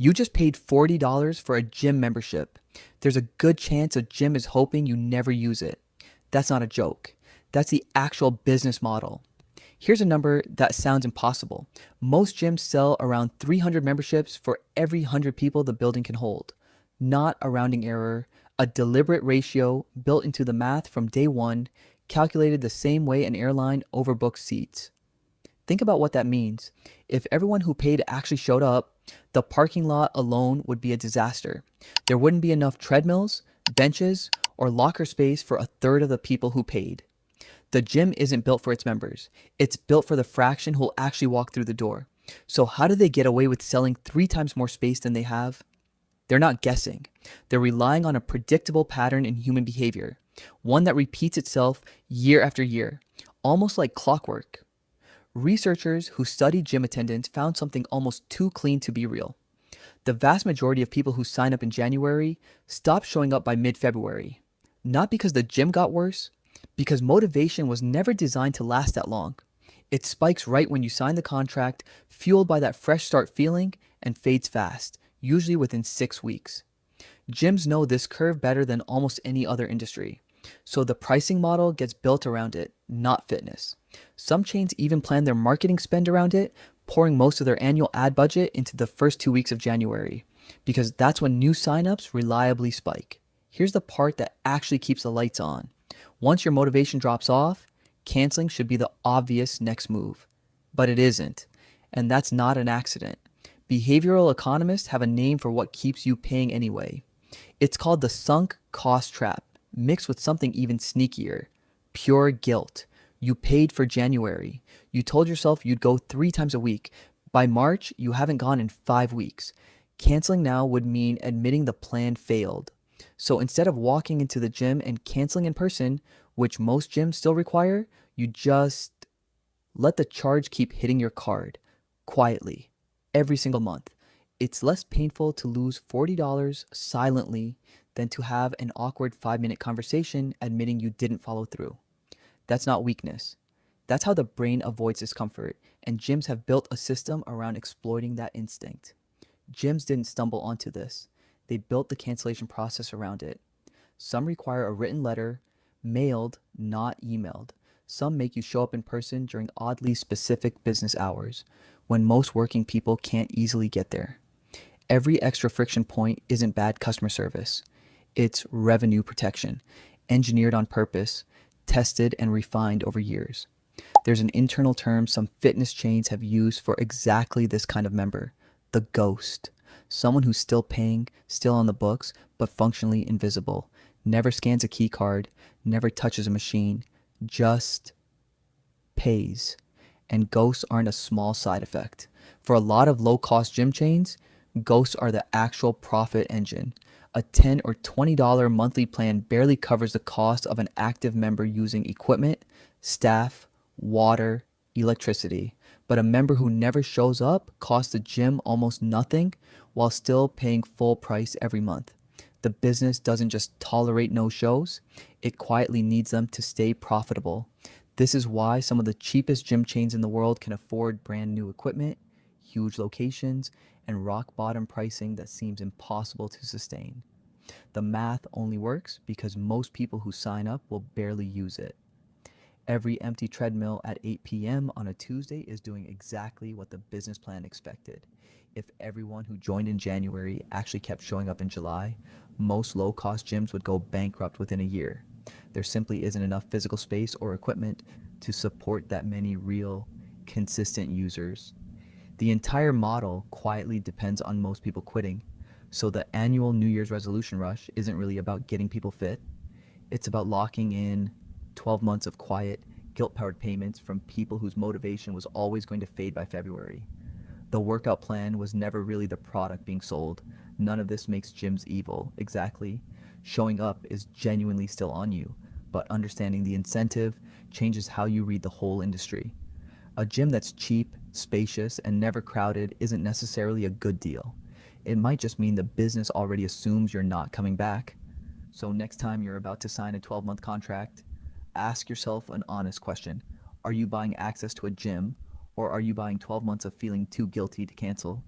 You just paid $40 for a gym membership. There's a good chance a gym is hoping you never use it. That's not a joke. That's the actual business model. Here's a number that sounds impossible. Most gyms sell around 300 memberships for every 100 people the building can hold. Not a rounding error, a deliberate ratio built into the math from day one, calculated the same way an airline overbooks seats. Think about what that means. If everyone who paid actually showed up, the parking lot alone would be a disaster. There wouldn't be enough treadmills, benches, or locker space for a third of the people who paid. The gym isn't built for its members. It's built for the fraction who'll actually walk through the door. So how do they get away with selling 3 times more space than they have? They're not guessing. They're relying on a predictable pattern in human behavior, one that repeats itself year after year, almost like clockwork. Researchers who studied gym attendance found something almost too clean to be real. The vast majority of people who sign up in January stop showing up by mid-February. Not because the gym got worse, because motivation was never designed to last that long. It spikes right when you sign the contract, fueled by that fresh start feeling, and fades fast, usually within 6 weeks. Gyms know this curve better than almost any other industry. So the pricing model gets built around it, not fitness. Some chains even plan their marketing spend around it, pouring most of their annual ad budget into the first 2 weeks of January, because that's when new signups reliably spike. Here's the part that actually keeps the lights on. Once your motivation drops off, canceling should be the obvious next move. But it isn't. And that's not an accident. Behavioral economists have a name for what keeps you paying anyway. It's called the sunk cost trap, mixed with something even sneakier: pure guilt. You paid for January. You told yourself you'd go 3 times a week. By March, you haven't gone in 5 weeks. Canceling now would mean admitting the plan failed. So instead of walking into the gym and canceling in person, which most gyms still require, you just let the charge keep hitting your card quietly every single month. It's less painful to lose $40 silently than to have an awkward 5-minute conversation admitting you didn't follow through. That's not weakness. That's how the brain avoids discomfort, and gyms have built a system around exploiting that instinct. Gyms didn't stumble onto this. They built the cancellation process around it. Some require a written letter, mailed, not emailed. Some make you show up in person during oddly specific business hours, when most working people can't easily get there. Every extra friction point isn't bad customer service. It's revenue protection, engineered on purpose, tested and refined over years. There's an internal term some fitness chains have used for exactly this kind of member: the ghost. Someone who's still paying, still on the books, but functionally invisible. Never scans a key card, never touches a machine, just pays. And ghosts aren't a small side effect. For a lot of low-cost gym chains, ghosts are the actual profit engine. A $10 or $20 monthly plan barely covers the cost of an active member using equipment, staff, water, electricity. But a member who never shows up costs the gym almost nothing while still paying full price every month. The business doesn't just tolerate no-shows, it quietly needs them to stay profitable. This is why some of the cheapest gym chains in the world can afford brand new equipment, huge locations, and rock bottom pricing that seems impossible to sustain. The math only works because most people who sign up will barely use it. Every empty treadmill at 8 p.m. on a Tuesday is doing exactly what the business plan expected. If everyone who joined in January actually kept showing up in July, most low-cost gyms would go bankrupt within a year. There simply isn't enough physical space or equipment to support that many real, consistent users. The entire model quietly depends on most people quitting. So the annual New Year's resolution rush isn't really about getting people fit. It's about locking in 12 months of quiet, guilt-powered payments from people whose motivation was always going to fade by February. The workout plan was never really the product being sold. None of this makes gyms evil, exactly. Showing up is genuinely still on you, but understanding the incentive changes how you read the whole industry. A gym that's cheap, spacious, and never crowded isn't necessarily a good deal. It might just mean the business already assumes you're not coming back. So next time you're about to sign a 12-month contract, ask yourself an honest question. Are you buying access to a gym, or are you buying 12 months of feeling too guilty to cancel?